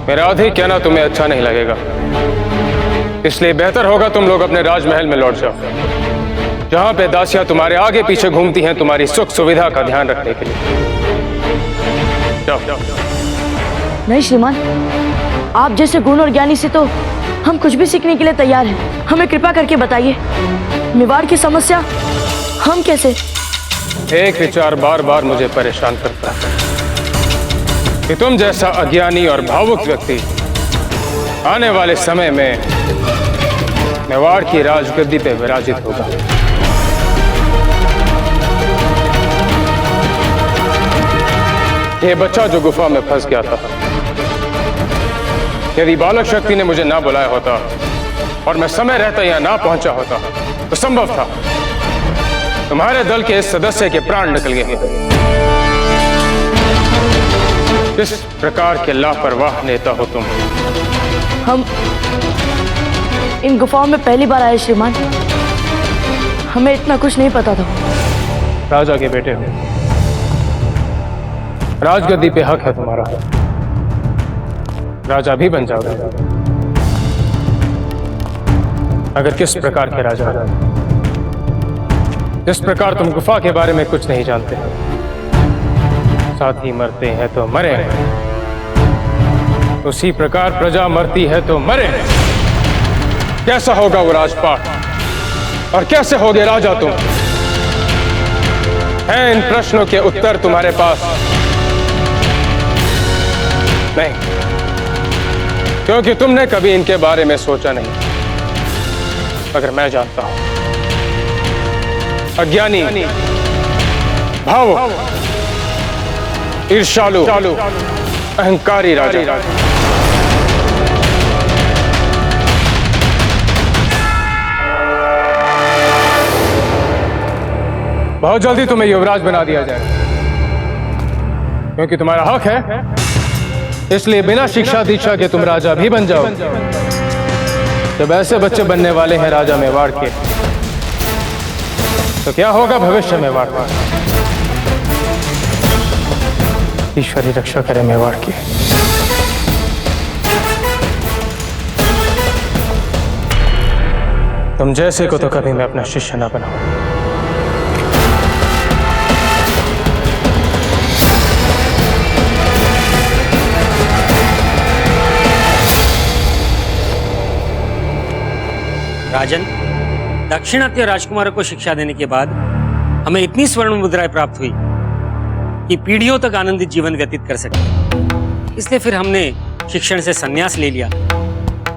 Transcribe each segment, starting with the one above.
मेरा आधी कहना तुम्हें अच्छा नहीं लगेगा, इसलिए बेहतर होगा तुम लोग अपने राजमहल में लौट जाओ, जहां पे दासियां तुम्हारे आगे पीछे घूमती हैं तुम्हारी सुख सुविधा का ध्यान रखने के लिए। जाओ। नहीं श्रीमान, आप जैसे गुण और ज्ञानी से तो हम कुछ भी सीखने के लिए तैयार हैं। हमें कृपा करके बताइए, मेवाड़ की समस्या हम कैसे। एक विचार बार बार मुझे परेशान करता है कि तुम जैसा अज्ञानी और भावुक व्यक्ति आने वाले समय में मेवाड़ की राजगद्दी पे विराजित होगा। ये बच्चा जो गुफा में फंस गया था, यदि बालक शक्ति ने मुझे ना बुलाया होता और मैं समय रहता यहाँ ना पहुंचा होता तो संभव था तुम्हारे दल के इस सदस्य के प्राण निकल गए होते। किस प्रकार के लापरवाह नेता हो तुम। हम इन गुफाओं में पहली बार आए श्रीमान, हमें इतना कुछ नहीं पता था। राजा के बेटे हो, राजगद्दी पे हक है तुम्हारा, राजा भी बन जाओगे। अगर किस प्रकार के राजा, जिस प्रकार तुम गुफा के बारे में कुछ नहीं जानते, साथ ही मरते हैं तो मरे, उसी प्रकार प्रजा मरती है तो मरे। कैसा होगा वो राजपाट और कैसे होगे राजा तुम? हैं इन प्रश्नों के उत्तर तुम्हारे पास? नहीं, क्योंकि तुमने कभी इनके बारे में सोचा नहीं। मगर मैं जानता हूं, अज्ञानी, भावुक, ईर्ष्यालु, अहंकारी राजा बहुत जल्दी तुम्हें युवराज बना दिया जाएगा, क्योंकि तुम्हारा हक है। इसलिए बिना शिक्षा दीक्षा के तुम राजा भी बन जाओ। जब ऐसे बच्चे बनने वाले हैं राजा मेवाड़ के, तो क्या होगा भविष्य मेवाड़ का? ईश्वरी रक्षा करे मेवाड़ की। तुम जैसे को तो कभी मैं अपना शिष्य ना बनाऊं। राजन, दाक्षिणात्य राजकुमारों को शिक्षा देने के बाद हमें इतनी स्वर्ण मुद्राएं प्राप्त हुई कि पीढ़ियों तक आनंदित जीवन व्यतीत कर सके। इसलिए फिर हमने शिक्षण से संन्यास ले लिया।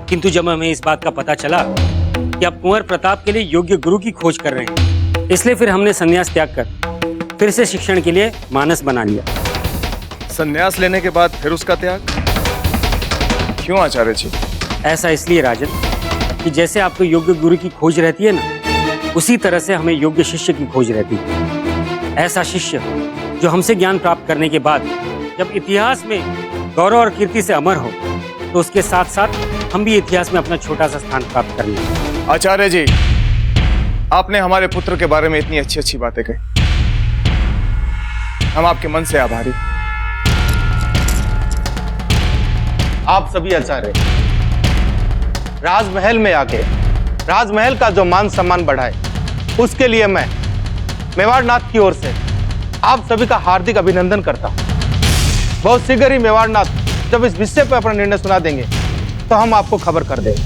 किंतु जब हमें इस बात का पता चला कि आप कुंवर प्रताप के लिए योग्य गुरु की खोज कर रहे हैं, इसलिए फिर हमने संन्यास त्याग कर फिर से शिक्षण के लिए मानस बना लिया। संन्यास लेने के बाद फिर उसका त्याग क्यों आचार्य जी? ऐसा इसलिए राजन कि जैसे आपको योग्य गुरु की खोज रहती है ना, उसी तरह से हमें योग्य शिष्य की खोज रहती है। ऐसा शिष्य जो हमसे ज्ञान प्राप्त करने के बाद जब इतिहास में गौरव और कीर्ति से अमर हो, तो उसके साथ साथ हम भी इतिहास में अपना छोटा सा स्थान प्राप्त कर लें। आचार्य जी, आपने हमारे पुत्र के बारे में इतनी अच्छी अच्छी बातें कही, हम आपके मन से आभारी। आप सभी आचार्य राजमहल में आके राजमहल का जो मान सम्मान बढ़ाए, उसके लिए मैं मेवाड़नाथ की ओर से आप सभी का हार्दिक अभिनंदन करता हूं। बहुत शीघ्र ही मेवाड़नाथ जब इस विषय पर अपना निर्णय सुना देंगे तो हम आपको खबर कर देंगे।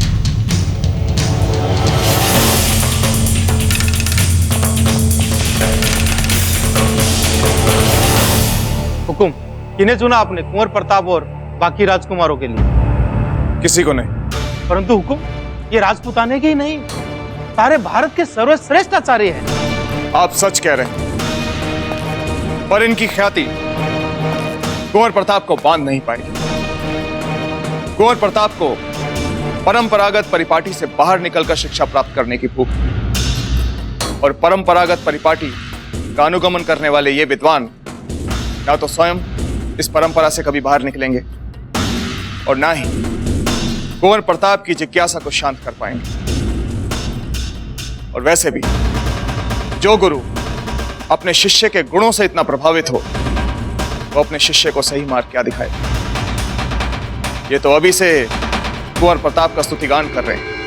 हुकुम, किन्हें चुना आपने कुंवर प्रताप और बाकी राजकुमारों के लिए? किसी को नहीं। परंतु हुकुम, ये राजपूताने के ही नहीं, सारे भारत के सर्वश्रेष्ठ आचार्य हैं। आप सच कह रहे हैं, पर इनकी ख्याति कुंवर प्रताप को बांध नहीं पाएगी। कुंवर प्रताप को परंपरागत परिपाटी से बाहर निकलकर शिक्षा प्राप्त करने की भूख, और परंपरागत परिपाटी का अनुगमन करने वाले ये विद्वान ना तो स्वयं इस परंपरा से कभी बाहर निकलेंगे और ना ही कुंवर प्रताप की जिज्ञासा को शांत कर पाएंगे। और वैसे भी जो गुरु अपने शिष्य के गुणों से इतना प्रभावित हो, वो अपने शिष्य को सही मार्ग क्या दिखाए? ये तो अभी से कुंवर प्रताप का स्तुतिगान कर रहे हैं।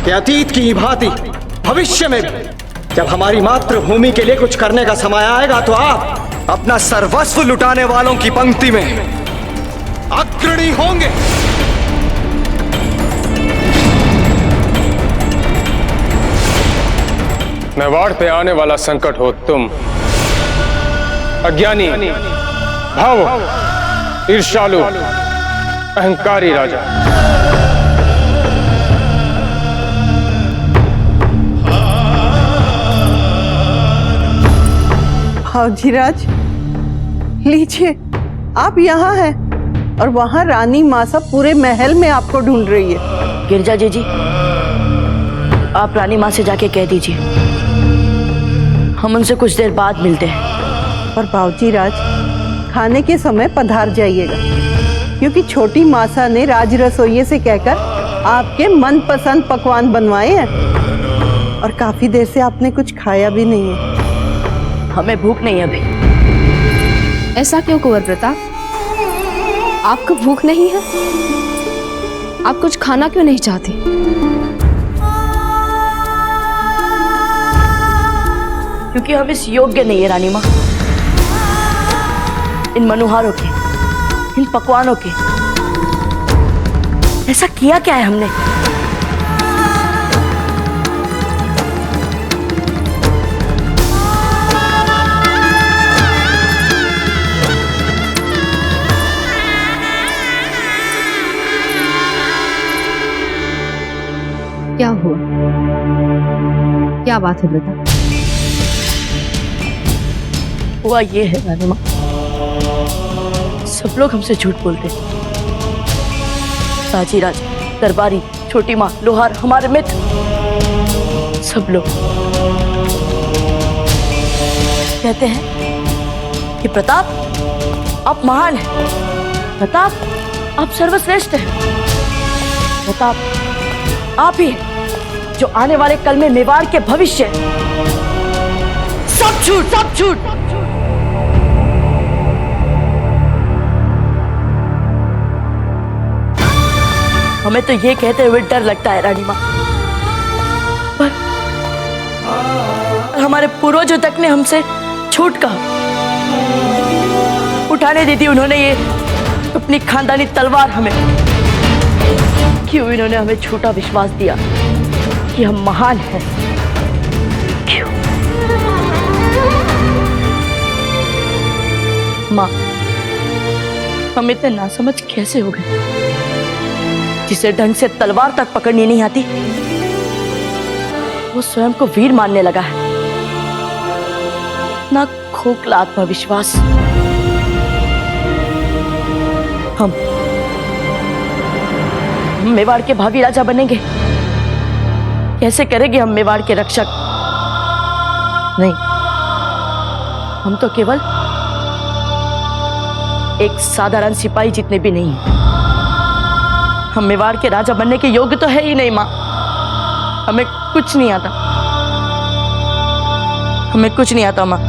कि अतीत की ही भांति भविष्य में भी जब हमारी मातृभूमि के लिए कुछ करने का समय आएगा तो आप अपना सर्वस्व लुटाने वालों की पंक्ति में अग्रणी होंगे। मेवाड़ पे आने वाला संकट हो तुम, अज्ञानी, भावुक, ईर्ष्यालु, अहंकारी राजा। भावजीराज, लीजिए, आप यहाँ हैं और वहाँ रानी मासा पूरे महल में आपको ढूंढ रही है। गिरजा जी, आप रानी माँ से जाके कह दीजिए हम उनसे कुछ देर बाद मिलते हैं। और भावजीराज, खाने के समय पधार जाइएगा, क्योंकि छोटी मासा ने राज रसोइये से कहकर आपके मनपसंद पकवान बनवाए हैं और काफी देर से आपने कुछ खाया भी नहीं है। हमें भूख नहीं है अभी। ऐसा क्यों कुंवर प्रताप? आपको भूख नहीं है? आप कुछ खाना क्यों नहीं चाहते? क्योंकि हम इस योग्य नहीं है रानी माँ, इन मनुहारों के, इन पकवानों के। ऐसा किया क्या है हमने? क्या हुआ? क्या बात है बेटा? हुआ ये है रानी माँ, सब लोग हमसे झूठ बोलते हैं। साजी राज, दरबारी, छोटी माँ, लोहार, हमारे मित्र, सब लोग कहते हैं कि प्रताप आप महान हैं, प्रताप आप सर्वश्रेष्ठ हैं, प्रताप आप ही हैं जो आने वाले कल में मेवाड़ के भविष्य। सब झूठ, सब झूठ। हमें तो ये कहते हुए डर लगता है रानी माँ, पर हमारे पूर्वजों तक ने हमसे झूठ कहा, उठाने दी थी उन्होंने ये अपनी खानदानी तलवार हमें। क्यों इन्होंने हमें झूठा विश्वास दिया कि हम महान हैं? क्यों? माँ, हम इतने नासमझ कैसे हो गए? जिसे ढंग से तलवार तक पकड़नी नहीं आती, वो स्वयं को वीर मानने लगा है। ना खोखला आत्मविश्वास। हम मेवाड़ के भावी राजा बनेंगे? कैसे करेंगे हम मेवाड़ के रक्षक? नहीं, हम तो केवल एक साधारण सिपाही जितने भी नहीं। हम मेवाड़ के राजा बनने के योग्य तो है ही नहीं माँ। हमें कुछ नहीं आता, हमें कुछ नहीं आता माँ।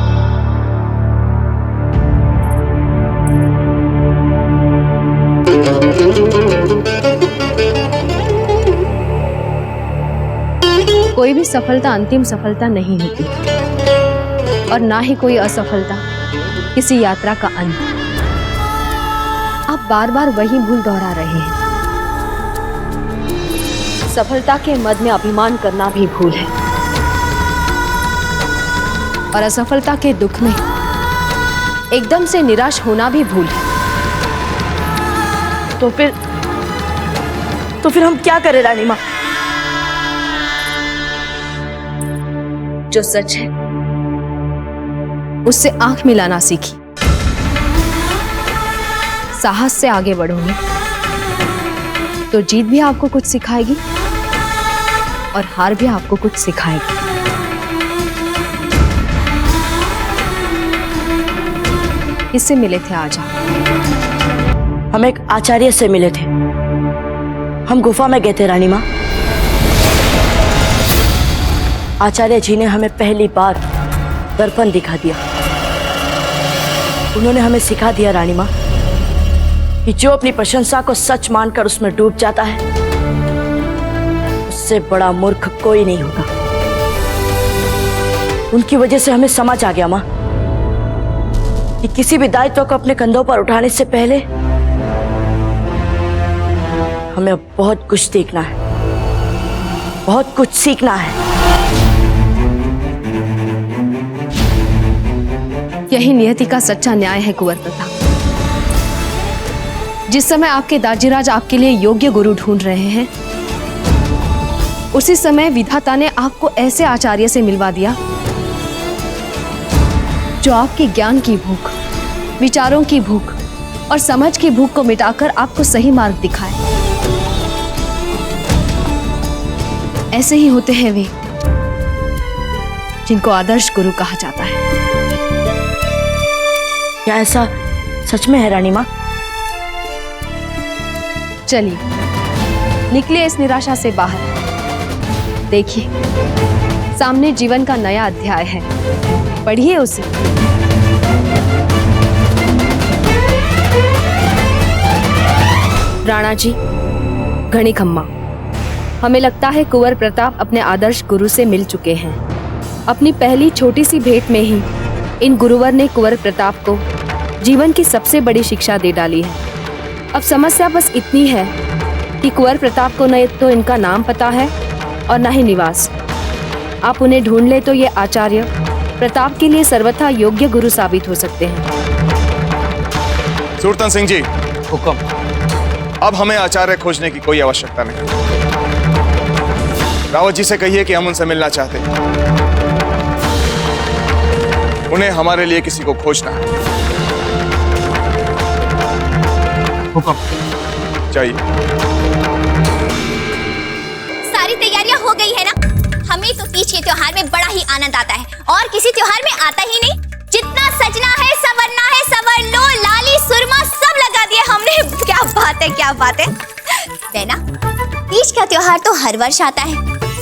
कोई भी सफलता अंतिम सफलता नहीं होती और ना ही कोई असफलता किसी यात्रा का अंत। आप बार बार वही भूल दोहरा रहे हैं। सफलता के मद में अभिमान करना भी भूल है और असफलता के दुख में एकदम से निराश होना भी भूल है। तो फिर हम क्या करें रानी माँ? जो सच है उससे आंख मिलाना सीखी। साहस से आगे बढ़ोगे तो जीत भी आपको कुछ सिखाएगी और हार भी आपको कुछ सिखाएगी। किससे मिले थे आज आप? हम एक आचार्य से मिले थे। हम गुफा में गए थे रानी माँ। आचार्य जी ने हमें पहली बार दर्पण दिखा दिया। उन्होंने हमें सिखा दिया रानी माँ कि जो अपनी प्रशंसा को सच मानकर उसमें डूब जाता है, उससे बड़ा मूर्ख कोई नहीं होगा। उनकी वजह से हमें समझ आ गया माँ कि किसी भी दायित्व को अपने कंधों पर उठाने से पहले हमें बहुत कुछ देखना है, बहुत कुछ सीखना है। यही नियति का सच्चा न्याय है कुंवर प्रताप। जिस समय आपके दाजीराज आपके लिए योग्य गुरु ढूंढ रहे हैं, उसी समय विधाता ने आपको ऐसे आचार्य से मिलवा दिया जो आपकी ज्ञान की भूख, विचारों की भूख और समझ की भूख को मिटाकर आपको सही मार्ग दिखाए। ऐसे ही होते हैं वे जिनको आदर्श गुरु कहा जाता है। क्या ऐसा सच में है रानी माँ? चलिए निकले इस निराशा से बाहर। देखिए सामने जीवन का नया अध्याय है, पढ़िए उसे। राणा जी, घनी खम्मा, हमें लगता है कुंवर प्रताप अपने आदर्श गुरु से मिल चुके हैं। अपनी पहली छोटी सी भेंट में ही इन गुरुवर ने कुंवर प्रताप को जीवन की सबसे बड़ी शिक्षा दे डाली है। अब समस्या बस इतनी है कि कुंवर प्रताप को न तो इनका नाम पता है और न ही निवास। आप उन्हें ढूंढ ले तो ये आचार्य प्रताप के लिए सर्वथा योग्य गुरु साबित हो सकते हैं। सुरतन सिंह जी, हुक्म। अब हमें आचार्य खोजने की कोई आवश्यकता नहीं। रावत जी से कहिए कि हम उनसे मिलना चाहते हैं। उन्हें हमारे लिए किसी को खोजना है। हुक्म। चाहिए। सारी तैयारियां हो गई है ना? हमें तो तीज के त्योहार में बड़ा ही आनंद आता है और किसी त्योहार में आता ही नहीं। जितना सजना है, संवरना है, संवर लो। लाली सुरमा सब लगा दिए हमने। क्या बात है, क्या बात है। बेना, तीज का त्योहार तो हर वर्ष आता है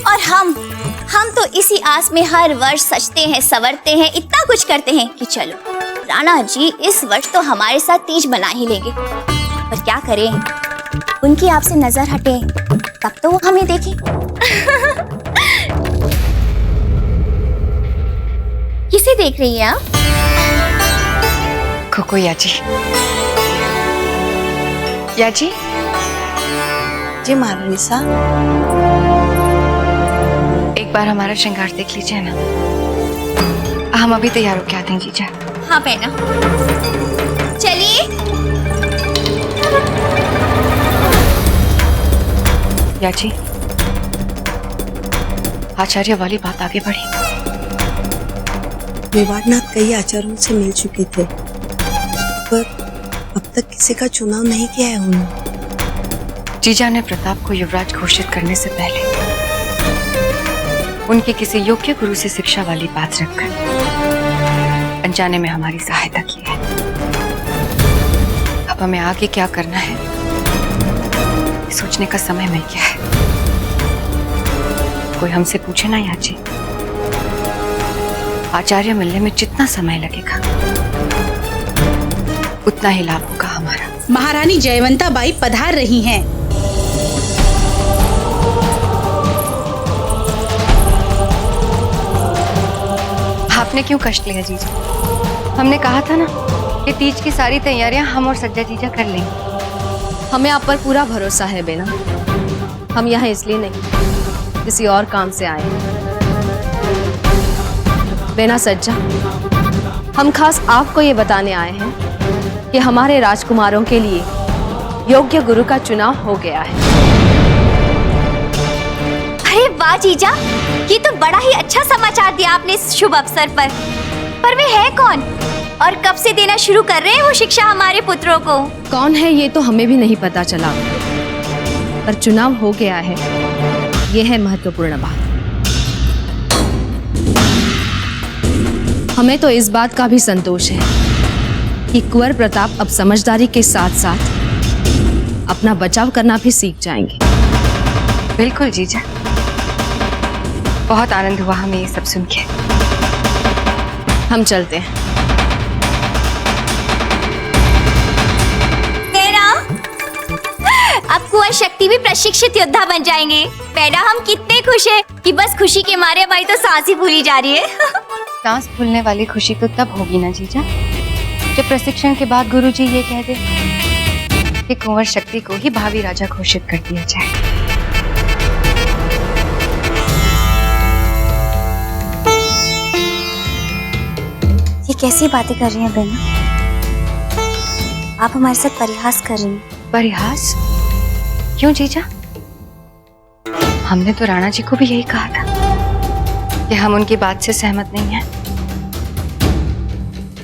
और हम तो इसी आस में हर वर्ष सजते हैं, संवरते हैं, इतना कुछ करते हैं कि चलो राणा जी इस वर्ष तो हमारे साथ तीज मना ही लेंगे। पर क्या करें, उनकी आपसे नजर हटे तब तो वो हमें देखें। किसे देख रही हैं आप? खोको याची। याची जी महारानी साहब, एक बार हमारा श्रृंगार देख लीजिए ना। हम अभी तैयार होके आते हैं जीजा। हाँ बहना, चलिए। याची, आचार्य वाली बात आगे बढ़ी। मेवाड़नाथ कई आचार्यों से मिल चुके थे, पर अब तक किसी का चुनाव नहीं किया है उन्होंने। जीजा ने प्रताप को युवराज घोषित करने से पहले उनके किसी योग्य गुरु से शिक्षा वाली बात रखकर अनजाने में हमारी सहायता की है। अब हमें आगे क्या करना है सोचने का समय मिल गया है। कोई हमसे पूछे ना याची, आचार्य मिलने में जितना समय लगेगा उतना ही लाभ होगा हमारा। महारानी जयवंता बाई पधार रही हैं। आपने क्यों कष्ट लिया जीजा? हमने कहा था ना कि तीज की सारी तैयारियां हम और सज्जा जीजा कर लेंगे। हमें आप पर पूरा भरोसा है बेना। हम यहाँ इसलिए नहीं, किसी और काम से आए हैं। बेना सज्जा, हम खास आपको ये बताने आए हैं कि हमारे राजकुमारों के लिए योग्य गुरु का चुनाव हो गया है। अरे वाह जीजा, ये तो बड़ा ही अच्छा समाचार दिया आपने इस शुभ अवसर पर। पर वे है कौन और कब से देना शुरू कर रहे हैं वो शिक्षा हमारे पुत्रों को? कौन है ये तो हमें भी नहीं पता चला, पर चुनाव हो गया है, ये है महत्वपूर्ण बात। हमें तो इस बात का भी संतोष है कि कुंवर प्रताप अब समझदारी के साथ साथ अपना बचाव करना भी सीख जाएंगे। बिल्कुल जीजा, बहुत आनंद हुआ हमें ये सब सुन के। हम चलते हैं। अब कुंवर शक्ति भी प्रशिक्षित योद्धा बन जाएंगे। बेटा हम कितने खुश हैं कि बस खुशी के मारे हमारी तो सांस ही भूली जा रही है। सांस फूलने वाली खुशी तो तब होगी ना जीजा, जब प्रशिक्षण के बाद गुरुजी ये कह दे कि कुंवर शक्ति को ही भावी राजा घोषित कर दिया जाए। ये कैसी बातें कर रही हैं बहना? आप हमारे साथ परिहास कर रही हैं। परिहास? क्यों जीजा? हमने तो राणा जी को भी यही कहा था कि हम उनकी बात से सहमत नहीं हैं।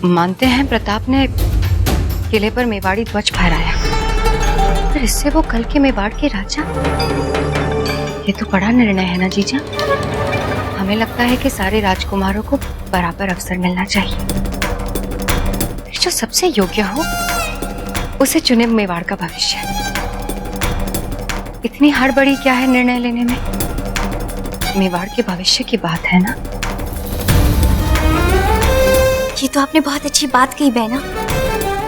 मानते हैं प्रताप ने किले पर मेवाड़ी ध्वज फहराया, पर इससे वो कल के मेवाड़ के राजा, ये तो बड़ा निर्णय है ना जीजा। हमें लगता है कि सारे राजकुमारों को बराबर अवसर मिलना चाहिए, जो सबसे योग्य हो उसे चुने मेवाड़ का भविष्य। इतनी हड़बड़ी क्या है निर्णय लेने में? मेवाड़ के भविष्य की बात है ना। ये तो आपने बहुत अच्छी बात कही बहना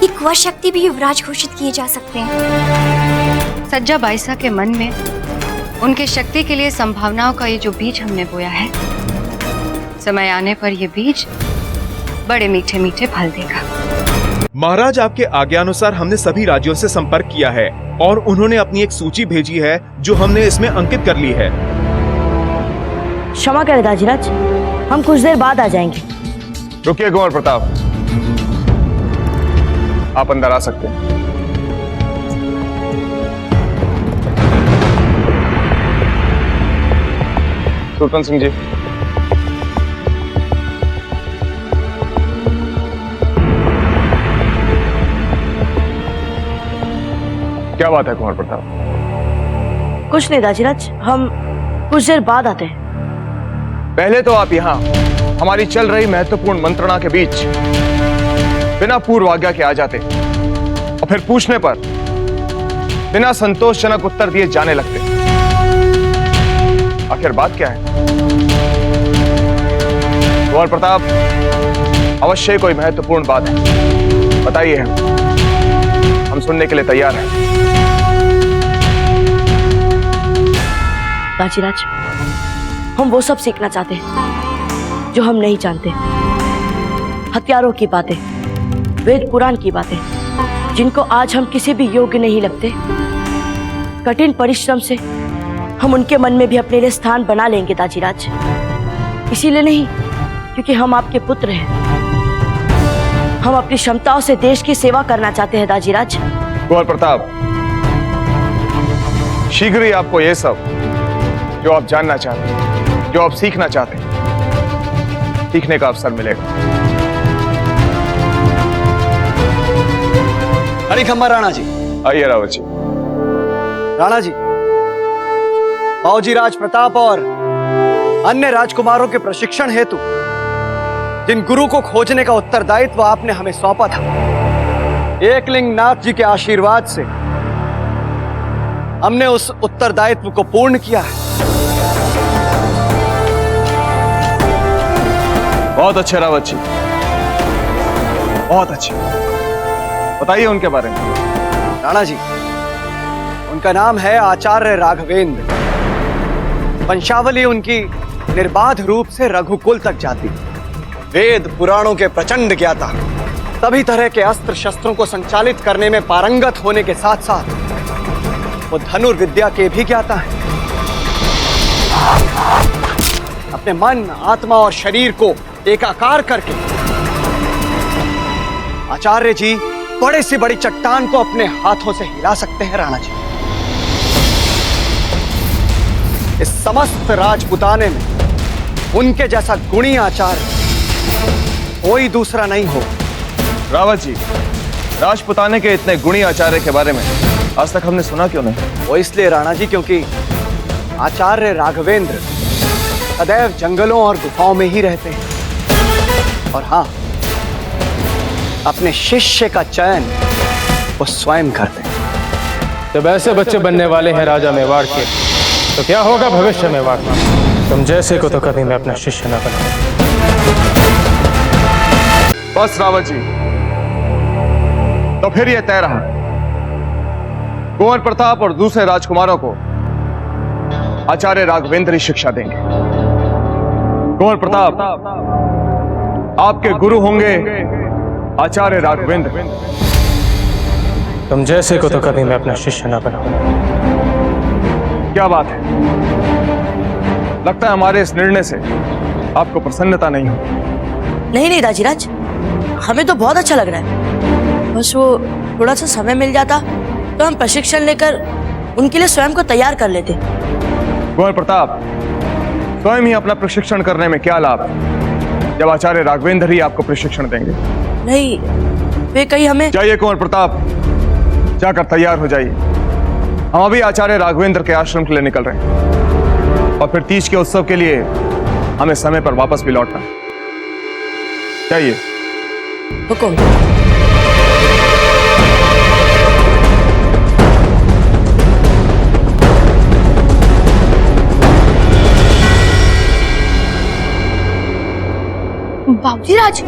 कि कुंवर शक्ति भी युवराज घोषित किए जा सकते हैं। सज्जा बाईसा के मन में उनके शक्ति के लिए संभावनाओं का ये जो बीज हमने बोया है, समय आने पर ये बीज बड़े मीठे मीठे फल देगा। महाराज, आपके आज्ञानुसार हमने सभी राज्यों से संपर्क किया है और उन्होंने अपनी एक सूची भेजी है जो हमने इसमें अंकित कर ली है। क्षमा करें दाजीराज, हम कुछ देर बाद आ जाएंगे। रुकिए कुंवर प्रताप, आप अंदर आ सकते हैं। सुल्तान सिंह जी, क्या बात है कुंवर प्रताप? कुछ नहीं दाजीराज, हम कुछ देर बाद आते हैं। पहले तो आप यहाँ हमारी चल रही महत्वपूर्ण मंत्रणा के बीच बिना पूर्व आज्ञा के आ जाते और फिर पूछने पर बिना संतोषजनक उत्तर दिए जाने लगते। आखिर बात क्या है? कुंवर प्रताप, अवश्य कोई महत्वपूर्ण बात है, बताइए, हम सुनने के लिए तैयार हैं। दाजीराज, हम वो सब सीखना चाहते हैं जो हम नहीं जानते। हथियारों की बातें, वेद पुराण की बातें, जिनको आज हम किसी भी योग्य नहीं लगते। कठिन परिश्रम से हम उनके मन में भी अपने लिए स्थान बना लेंगे दाजीराज। इसीलिए नहीं क्योंकि हम आपके पुत्र हैं, हम अपनी क्षमताओं से देश की सेवा करना चाहते हैं दाजीराज। कुंवर प्रताप, शीघ्र ही आपको ये सब जो आप जानना चाहते हैं, जो आप सीखना चाहते हैं, सीखने का अवसर मिलेगा। हरी खम्मा राणा जी। आइए रावत जी। राणा जी, बाबूजी राज प्रताप और अन्य राजकुमारों के प्रशिक्षण हेतु जिन गुरु को खोजने का उत्तरदायित्व आपने हमें सौंपा था, एकलिंग नाथ जी के आशीर्वाद से हमने उस उत्तरदायित्व को पूर्ण किया है। बहुत अच्छे रावत जी, बहुत अच्छे। बताइए उनके बारे में। राणा जी, उनका नाम है आचार्य राघवेंद्र। वंशावली उनकी निर्बाध रूप से रघुकुल तक जाती। वेद पुराणों के प्रचंड ज्ञाता, सभी तरह के अस्त्र शस्त्रों को संचालित करने में पारंगत होने के साथ साथ वो धनुर्विद्या के भी ज्ञाता हैं। अपने मन, आत्मा और शरीर को एकाकार करके आचार्य जी बड़े से बड़ी चट्टान को अपने हाथों से हिला सकते हैं। राणा जी, इस समस्त राजपुताने में उनके जैसा गुणी आचार्य कोई दूसरा नहीं हो। रावत जी, राजपुताने के इतने गुणी आचार्य के बारे में आज तक हमने सुना क्यों नहीं? वो इसलिए राणा जी क्योंकि आचार्य राघवेंद्र सदैव जंगलों और गुफाओं में ही रहते हैं। और हाँ, अपने शिष्य का चयन वो स्वयं करते हैं। जब ऐसे बच्चे बनने वाले हैं राजा मेवाड़ के, तो क्या होगा भविष्य मेवाड़ का? तुम जैसे को तो कभी मैं अपना शिष्य न बनाऊं। बस रावत जी, तो फिर यह तय रहा, कुंवर प्रताप और दूसरे राजकुमारों को आचार्य राघवेंद्र ही शिक्षा देंगे। कुंवर प्रताप आपके गुरु होंगे आचार्य राघवेंद्र। तुम जैसे को तो कभी मैं अपना शिष्य न बनाऊं। क्या बात है, लगता है हमारे इस निर्णय से आपको प्रसन्नता नहीं हो। नहीं नहीं दाजीराज, हमें तो बहुत अच्छा लग रहा है। बस वो थोड़ा सा समय मिल जाता तो हम प्रशिक्षण लेकर उनके लिए स्वयं को तैयार कर लेते। कुंवर प्रताप, स्वयं ही अपना प्रशिक्षण करने में क्या लाभ जब आचार्य राघवेंद्र ही आपको प्रशिक्षण देंगे। नहीं, वे कहीं हमें। जाइए कुंवर प्रताप, जाकर तैयार हो जाइए। हम अभी आचार्य राघवेंद्र के आश्रम के लिए निकल रहे हैं और फिर तीज के उत्सव के लिए हमें समय पर वापस भी लौटना। जाइए। हुकुम। बाबूजीराज,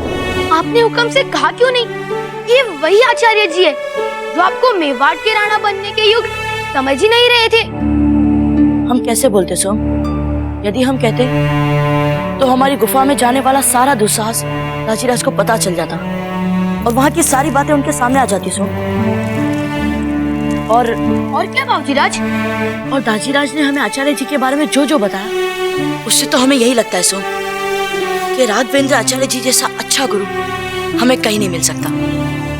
आपने हुक्म से कहा क्यों नहीं? ये वही आचार्य जी है जो आपको मेवाड़ के राणा बनने के युग समझ ही नहीं रहे थे। हम कैसे बोलते सोम? यदि हम कहते तो हमारी गुफा में जाने वाला सारा दुस्साहस दाजीराज को पता चल जाता और वहाँ की सारी बातें उनके सामने आ जाती सोम। और क्या बाबूजीराज? और दाजीराज ने हमें आचार्य जी के बारे में जो जो बताया, उससे तो हमें यही लगता है सोम कि राघवेंद्र आचार्य जी जैसा अच्छा गुरु हमें कहीं नहीं मिल सकता।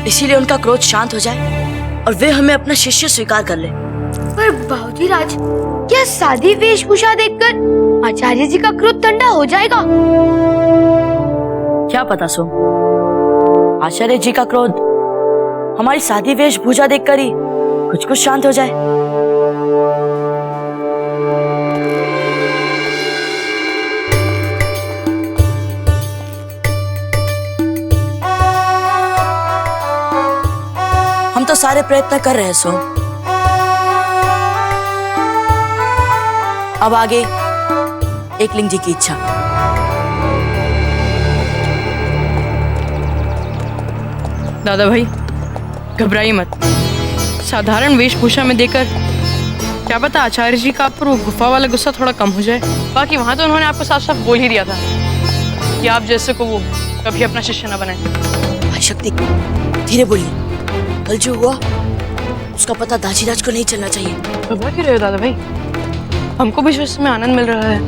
इसीलिए उनका क्रोध शांत हो जाए और वे हमें अपना शिष्य स्वीकार कर ले। पर बाबूजीराज, क्या सादी वेशभूषा देखकर आचार्य जी का क्रोध ठंडा हो जाएगा? क्या पता सोम, आचार्य जी का क्रोध हमारी सादी वेशभूषा देखकर ही कुछ शांत हो जाए। हम तो सारे प्रयत्न कर रहे हैं सोम। अब आगे एकलिंग जी की इच्छा। दादा भाई, घबराइए मत। साधारण वेशभूषा में देकर क्या पता आचार्य जी का आप पर वो गुफा वाला गुस्सा थोड़ा कम हो जाए। बाकी वहां तो उन्होंने आपको साफ साफ बोल ही दिया था कि आप जैसे को वो कभी अपना शिष्य न बनाए। भाई शक्ति, धीरे बोलिए। कल जो हुआ उसका पता दाजीराज को नहीं चलना चाहिए। घबरा क्यों रहे हो दादा भाई? हमको भी इसमें आनंद मिल रहा है,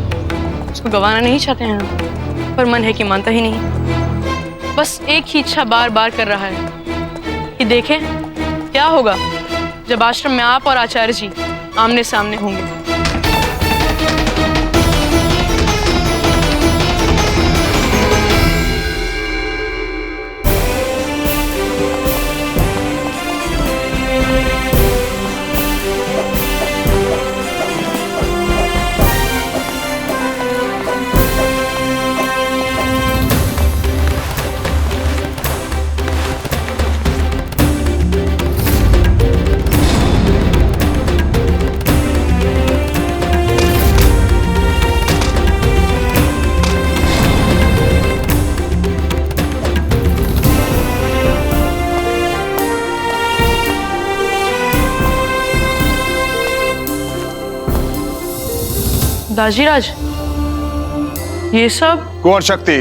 उसको गंवाना नहीं चाहते हैं हम, पर मन है कि मानता ही नहीं। बस एक ही इच्छा बार बार कर रहा है कि देखें क्या होगा जब आश्रम में आप और आचार्य जी आमने सामने होंगे। दाजीराज, ये सब? कुंवर शक्ति,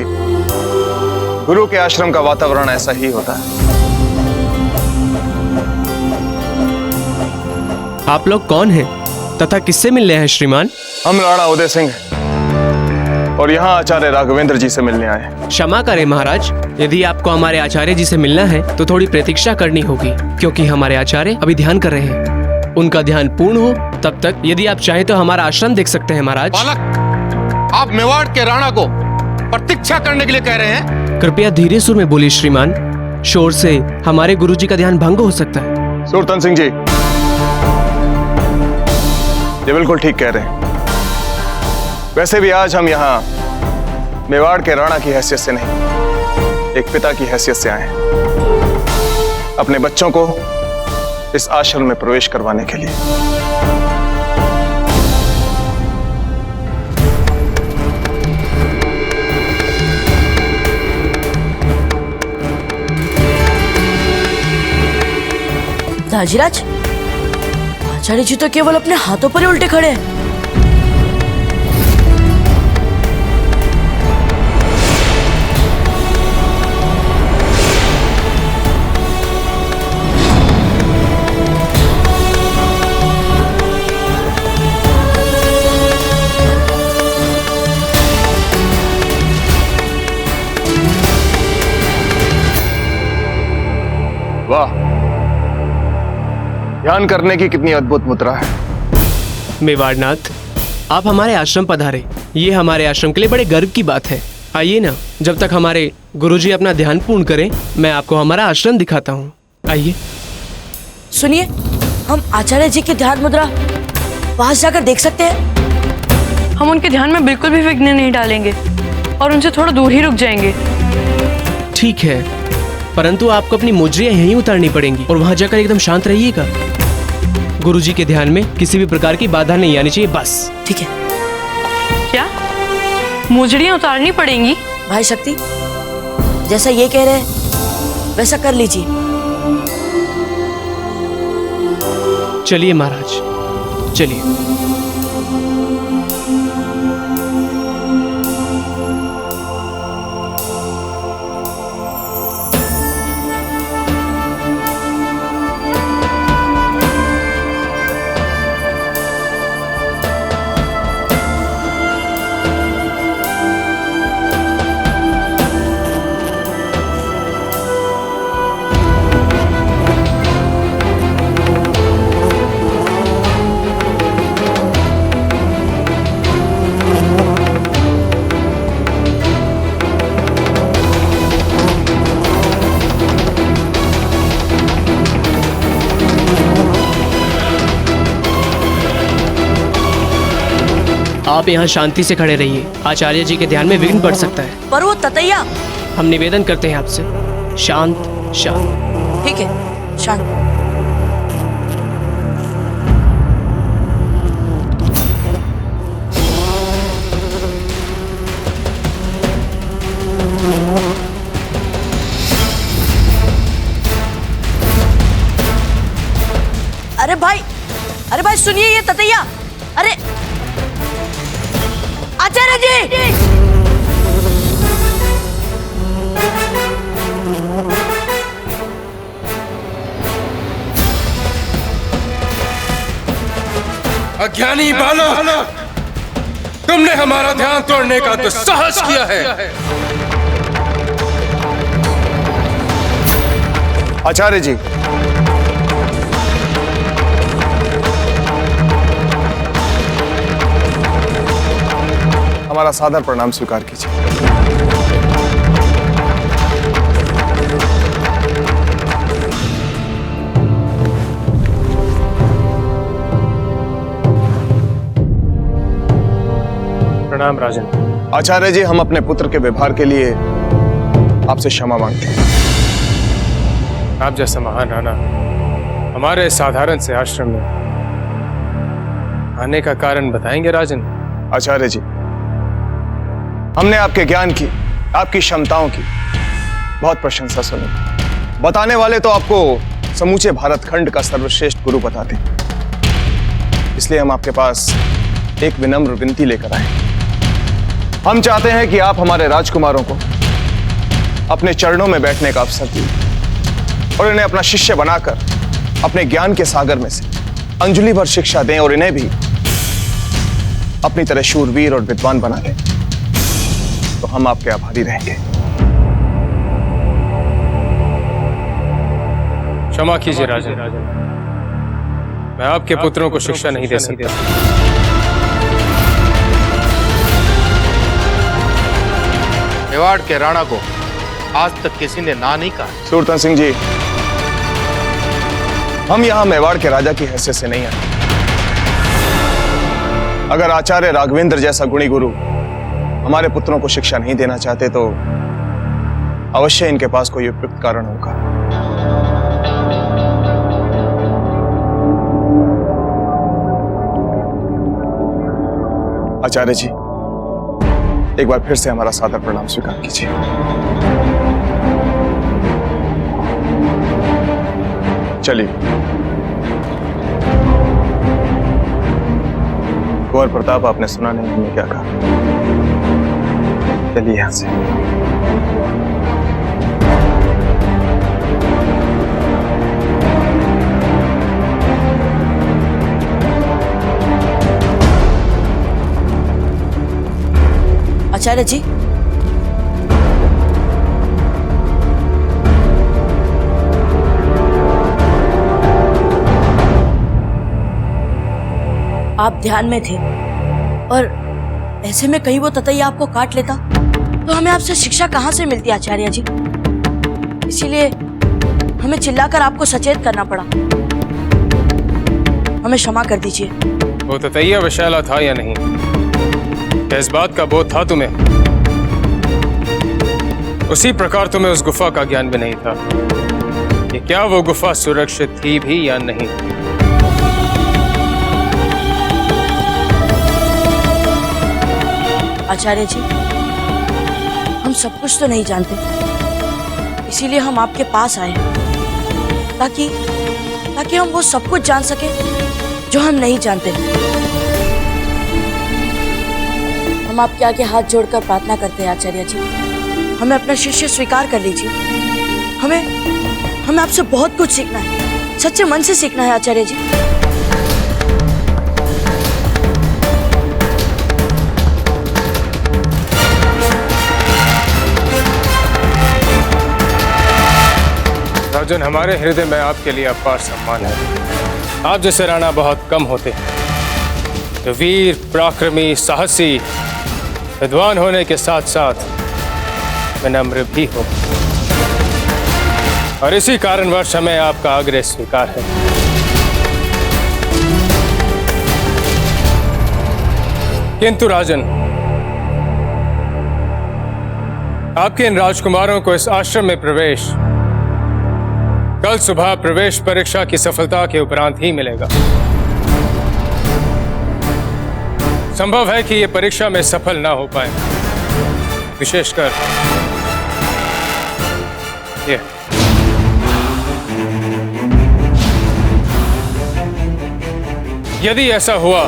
गुरु के आश्रम का वातावरण ऐसा ही होता है। आप लोग कौन हैं तथा किससे मिलने हैं श्रीमान? हम राणा उदय सिंह हैं और यहाँ आचार्य राघवेंद्र जी से मिलने आए हैं। क्षमा करें महाराज, यदि आपको हमारे आचार्य जी से मिलना है तो थोड़ी प्रतीक्षा करनी होगी, क्योंकि हमारे आचार्य अभी ध्यान कर रहे हैं। उनका ध्यान पूर्ण हो तब तक यदि आप चाहें तो हमारा आश्रम देख सकते हैं महाराज। बालक, आप मेवाड़ के राणा को प्रतीक्षा करने के लिए कह रहे हैं? कृपया धीरे सुर में बोलिए श्रीमान। शोर से हमारे गुरुजी का ध्यान भंग हो सकता है। सुरतन सिंह जी, ये बिल्कुल ठीक कह रहे हैं। वैसे भी आज हम यहाँ मेवाड़ के राणा की हैसियत से नहीं, एक पिता की हैसियत से आए हैं, अपने बच्चों को इस आश्रम में प्रवेश करवाने के लिए। दाजीराज, आचार्य जी तो केवल अपने हाथों पर ही उल्टे खड़े हैं। वाह, ध्यान करने की कितनी अद्भुत मुद्रा है। मेवाड़नाथ, आप हमारे आश्रम पधारे, ये हमारे आश्रम के लिए बड़े गर्व की बात है। आइए ना, जब तक हमारे गुरुजी अपना ध्यान पूर्ण करें, मैं आपको हमारा आश्रम दिखाता हूँ। आइए। सुनिए, हम आचार्य जी की ध्यान मुद्रा पास जाकर देख सकते हैं? हम उनके ध्यान में बिल्कुल भी विघ्न नहीं डालेंगे और उनसे थोड़ा दूर ही रुक जाएंगे। ठीक है, परंतु आपको अपनी मुजरियां यहीं उतारनी पड़ेंगी और वहां जाकर एकदम शांत रहिएगा। गुरुजी के ध्यान में किसी भी प्रकार की बाधा नहीं आनी चाहिए, बस। ठीक है। क्या मुजरियां उतारनी पड़ेंगी? भाई शक्ति, जैसा ये कह रहे हैं वैसा कर लीजिए। चलिए महाराज, चलिए। आप यहाँ शांति से खड़े रहिए, आचार्य जी के ध्यान में विघ्न पड़ सकता है। पर वो ततैया। हम निवेदन करते हैं आपसे, शांत शांत। ठीक है, शांत। अरे भाई सुनिए, ये ततैया। अरे आचार्य जी! अज्ञानी बालक, तुमने हमारा ध्यान तोड़ने का दुस्साहस किया है। आचार्य जी, हमारा सादर प्रणाम स्वीकार कीजिए। प्रणाम राजन। आचार्य जी, हम अपने पुत्र के व्यवहार के लिए आपसे क्षमा मांगते हैं। आप जैसा महान राणा हमारे साधारण से आश्रम में आने का कारण बताएंगे राजन? आचार्य जी, हमने आपके ज्ञान की, आपकी क्षमताओं की बहुत प्रशंसा सुनी। बताने वाले तो आपको समूचे भारत खंड का सर्वश्रेष्ठ गुरु बताते, इसलिए हम आपके पास एक विनम्र विनती लेकर आए। हम चाहते हैं कि आप हमारे राजकुमारों को अपने चरणों में बैठने का अवसर दिए और इन्हें अपना शिष्य बनाकर अपने ज्ञान के सागर में से अंजलि भर शिक्षा दें और इन्हें भी अपनी तरह शूरवीर और विद्वान बना दें, तो हम आपके आभारी रहेंगे। क्षमा कीजिए राजन, मैं आपके पुत्रों को शिक्षा नहीं दे सकता। मेवाड़ के राणा को आज तक किसी ने ना नहीं कहा। सूरतन सिंह जी, हम यहां मेवाड़ के राजा की हैसियत से नहीं आए। अगर आचार्य राघवेंद्र जैसा गुणी गुरु हमारे पुत्रों को शिक्षा नहीं देना चाहते तो अवश्य इनके पास कोई उपयुक्त कारण होगा। आचार्य जी, एक बार फिर से हमारा सादर प्रणाम स्वीकार कीजिए। चलिए, कुंवर प्रताप, आपने सुना नहीं हमने क्या कहा। चलिए यहां से। आचार्य जी, आप ध्यान में थे और ऐसे में कहीं वो ततैया आपको काट लेता तो हमें आपसे शिक्षा कहां से मिलती आचार्य जी। इसीलिए हमें चिल्लाकर आपको सचेत करना पड़ा। हमें क्षमा कर दीजिए। वो ततैया विशाला था या नहीं, क्या इस बात का बोध था तुम्हें? उसी प्रकार तुम्हें उस गुफा का ज्ञान भी नहीं था कि क्या वो गुफा सुरक्षित थी भी या नहीं। आचार्य जी, हम सब कुछ तो नहीं जानते, इसीलिए हम आपके पास आए ताकि हम वो सब कुछ जान सके जो हम नहीं जानते। हम आपके आगे हाथ जोड़कर प्रार्थना करते हैं आचार्य जी, हमें अपना शिष्य स्वीकार कर लीजिए। हमें आपसे बहुत कुछ सीखना है, सच्चे मन से सीखना है आचार्य जी। राजन, हमारे हृदय में आपके लिए अपार सम्मान है। आप जैसे राणा बहुत कम होते हैं जो वीर, पराक्रमी, साहसी, विद्वान होने के साथ साथ विनम्र भी हो, और इसी कारणवश हमें आपका आग्रह स्वीकार है। किंतु राजन, आपके इन राजकुमारों को इस आश्रम में प्रवेश कल सुबह प्रवेश परीक्षा की सफलता के उपरांत ही मिलेगा। संभव है कि ये परीक्षा में सफल ना हो पाए, विशेषकर ये। यदि ऐसा हुआ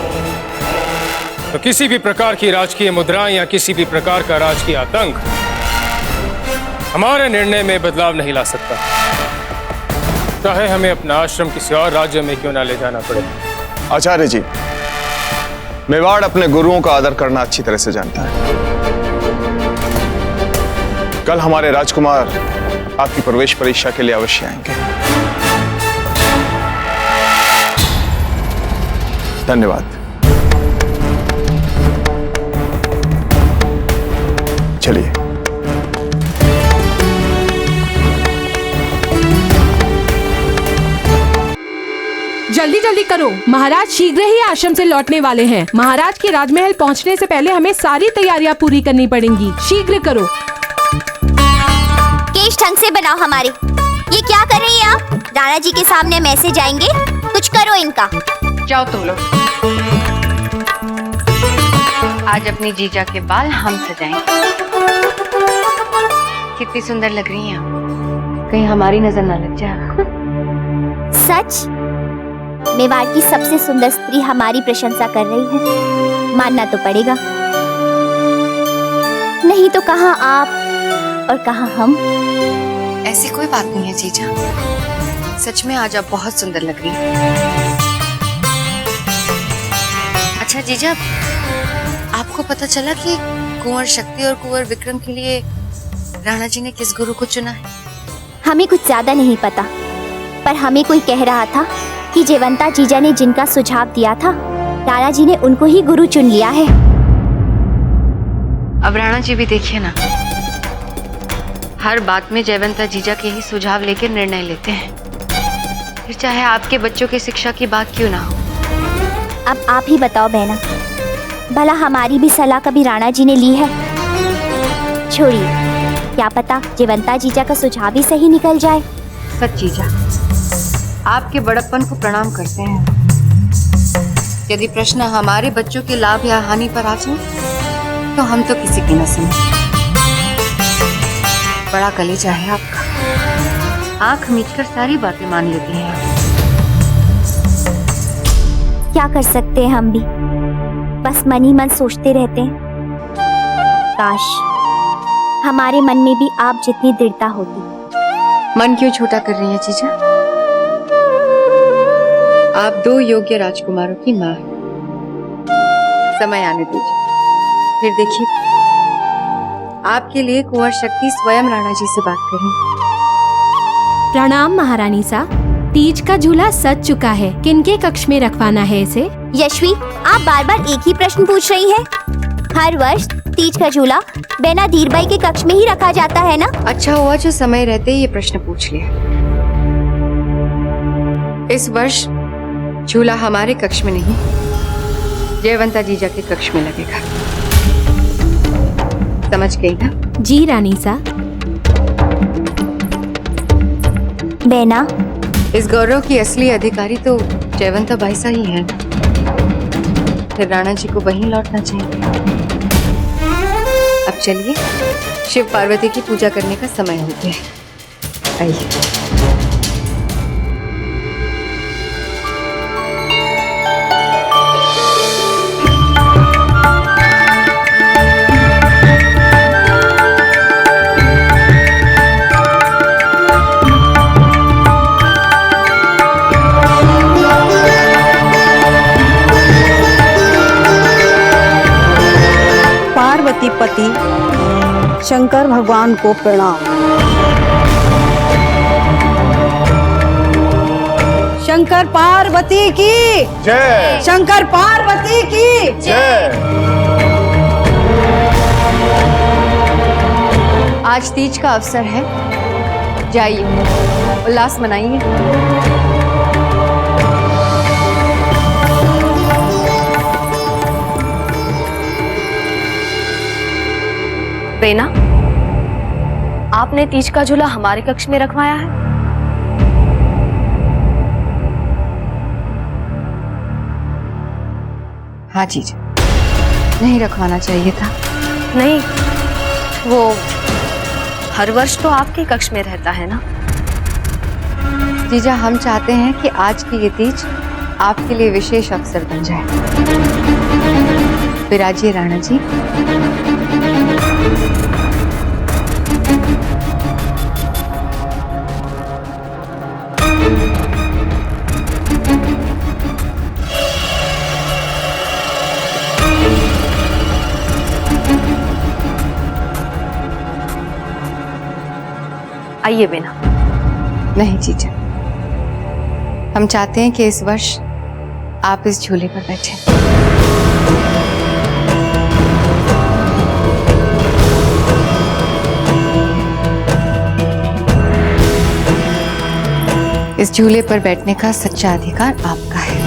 तो किसी भी प्रकार की राजकीय मुद्राएं या किसी भी प्रकार का राजकीय आतंक हमारे निर्णय में बदलाव नहीं ला सकता, चाहे हमें अपना आश्रम किसी और राज्य में क्यों ना ले जाना पड़े। आचार्य जी, मेवाड़ अपने गुरुओं का आदर करना अच्छी तरह से जानता है। कल हमारे राजकुमार आपकी प्रवेश परीक्षा के लिए अवश्य आएंगे। धन्यवाद। चलिए। जल्दी जल्दी करो, महाराज शीघ्र ही आश्रम से लौटने वाले हैं। महाराज के राजमहल पहुंचने से पहले हमें सारी तैयारियां पूरी करनी पड़ेंगी। शीघ्र करो। केश ढंग से बनाओ हमारे। ये क्या कर रही है आप? राणा जी के सामने हम ऐसे जाएंगे? कुछ करो इनका। जाओ तुम लोग। आज अपनी जीजा के बाल हम सजाएंगे। कितनी सुंदर लग रही हैं आप, कहीं हमारी नजर ना लग जाए आपको। सच? मेवाड़ की सबसे सुंदर स्त्री हमारी प्रशंसा कर रही है, मानना तो पड़ेगा। नहीं तो कहाँ आप और कहाँ हम। ऐसी कोई बात नहीं है जीजा, सच में आज आप बहुत सुंदर लग रही हैं। अच्छा जीजा, आपको पता चला कि कुंवर शक्ति और कुंवर विक्रम के लिए राणा जी ने किस गुरु को चुना है? हमें कुछ ज्यादा नहीं पता, पर हमें कोई कह रहा था कि जयवंता जीजा ने जिनका सुझाव दिया था, राणा जी ने उनको ही गुरु चुन लिया है। अब राणा जी भी देखिए ना, हर बात में जयवंता जीजा के ही सुझाव लेकर निर्णय लेते हैं, फिर चाहे आपके बच्चों की शिक्षा की बात क्यों ना हो। अब आप ही बताओ बहना, भला हमारी भी सलाह कभी राणा जी ने ली है? छोड़िए, क्या पता जयवंता जीजा का सुझाव ही सही निकल जाए। सच जीजा, आपके बड़प्पन को प्रणाम करते हैं। यदि प्रश्न हमारे बच्चों के लाभ या हानि पर आ जाए तो हम तो किसी की न सुने। बड़ा कलेजा है आपका, आंख मीचकर सारी बातें मान लेते हैं। क्या कर सकते हैं हम भी, बस मन ही मन सोचते रहते हैं। काश हमारे मन में भी आप जितनी दृढ़ता होती। मन क्यों छोटा कर रही है जीजा? आप 2 योग्य राजकुमारों की माँ हैं। समय आने दीजिए, फिर देखिए आपके लिए कुंवर शक्ति स्वयं राणा जी से बात करें। प्रणाम महारानी सा, तीज का झूला सज चुका है, किनके कक्ष में रखवाना है इसे? यशवी, आप बार बार एक ही प्रश्न पूछ रही हैं। हर वर्ष तीज का झूला बेना धीरबाई के कक्ष में ही रखा जाता है ना? अच्छा हुआ जो समय रहते ही ये प्रश्न पूछ लिया। इस वर्ष झूला हमारे कक्ष में नहीं, जयवंता जीजा के कक्ष में लगेगा। समझ गई ना? जी रानी सा। बेना, इस गौरव की असली अधिकारी तो जयवंता बाई सा ही है, फिर राणा जी को वहीं लौटना चाहिए। अब चलिए, शिव पार्वती की पूजा करने का समय हो गया है। आइए। पार्वती पति शंकर भगवान को प्रणाम। शंकर पार्वती की जय। शंकर पार्वती की जय। आज तीज का अवसर है, जाइए उल्लास मनाइए। बेना, आपने तीज का झूला हमारे कक्ष में रखवाया है? हाँ जीजा, नहीं रखवाना चाहिए था। नहीं, वो हर वर्ष तो आपके कक्ष में रहता है ना। जीजा, हम चाहते हैं कि आज की ये तीज आपके लिए विशेष अवसर बन जाए। विराजिए राणा जी। आइए बेना। नहीं जीजा, हम चाहते हैं कि इस वर्ष आप इस झूले पर बैठें। इस झूले पर बैठने का सच्चा अधिकार आपका है।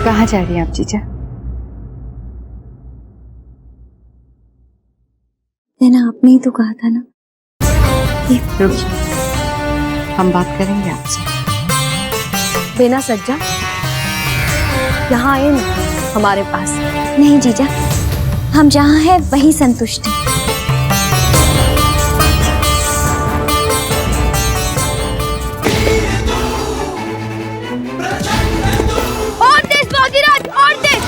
कहाँ जा रही हैं आप जीजा? बेना, आपने ही तो कहा था ना। रुकिए, हम बात करेंगे आपसे। बेना सज्जा, यहाँ आए ना हमारे पास। नहीं जीजा, हम जहाँ हैं वहीं संतुष्ट हैं। और तेज भागीरथ, और तेज।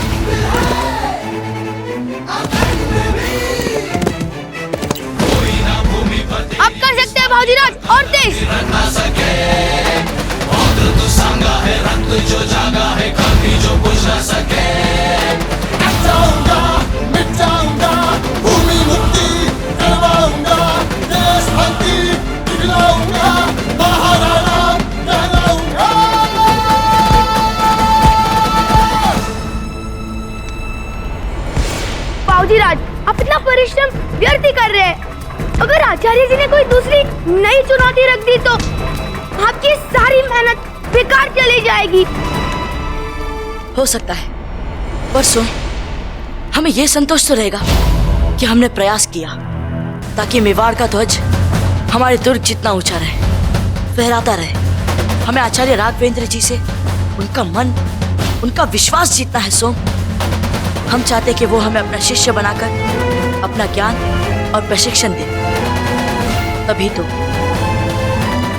अब कर सकते हैं भागीरथ, और तेज। जो जागा है कभी जो बुझ न सके। मिट जाऊंगा भूमि मुक्ति करवाऊंगा, देश भक्ति दिखलाऊंगा, महाराणा कहलाऊंगा। बाबूजी राज, आप इतना परिश्रम व्यर्थ ही कर रहे हैं। अगर आचार्य जी ने कोई दूसरी नई चुनौती रख दी तो आपकी सारी मेहनत बेकार चली जाएगी। हो सकता है, पर सुन, हमें यह संतोष तो रहेगा कि हमने प्रयास किया ताकि मेवाड़ का ध्वज हमारे दुर्ग जितना ऊंचा रहे, फहराता रहे। हमें आचार्य राघवेंद्र जी से उनका मन, उनका विश्वास जीतना है सोम। हम चाहते कि वो हमें अपना शिष्य बनाकर अपना ज्ञान और प्रशिक्षण दे, तभी तो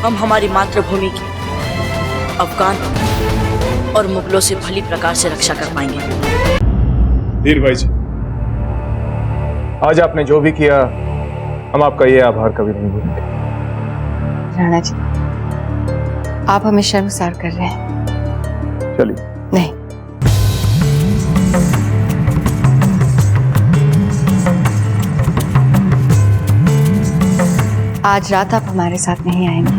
हम हमारी मातृभूमि की अफगान और मुगलों से भली प्रकार से रक्षा कर पाएंगे। धीर भाई जी, आज आपने जो भी किया, हम आपका ये आभार कभी नहीं भूलेंगे। राणा जी, आप हमें शर्मसार कर रहे हैं। चलिए। नहीं, आज रात आप हमारे साथ नहीं आएंगे।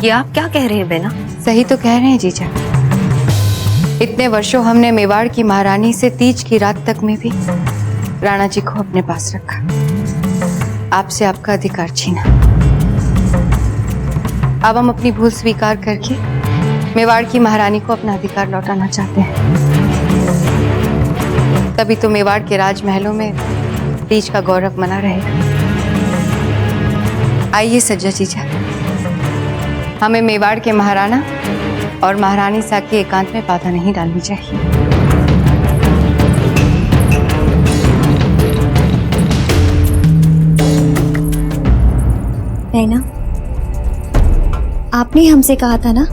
ये आप क्या कह रहे हैं बेना? सही तो कह रहे हैं जीजा। इतने वर्षों हमने मेवाड़ की महारानी से तीज की रात तक में भी राणा जी को अपने पास रखा, आपसे आपका अधिकार छीना। अब हम अपनी भूल स्वीकार करके मेवाड़ की महारानी को अपना अधिकार लौटाना चाहते हैं। तभी तो मेवाड़ के राजमहलों में तीज का गौरव मना रहेगा। आइए सज्जा जीजा, हमें मेवाड़ के महाराणा और महारानी साथ के एकांत में बाधा नहीं डालनी चाहिए। नैना, आपने हमसे कहा था ना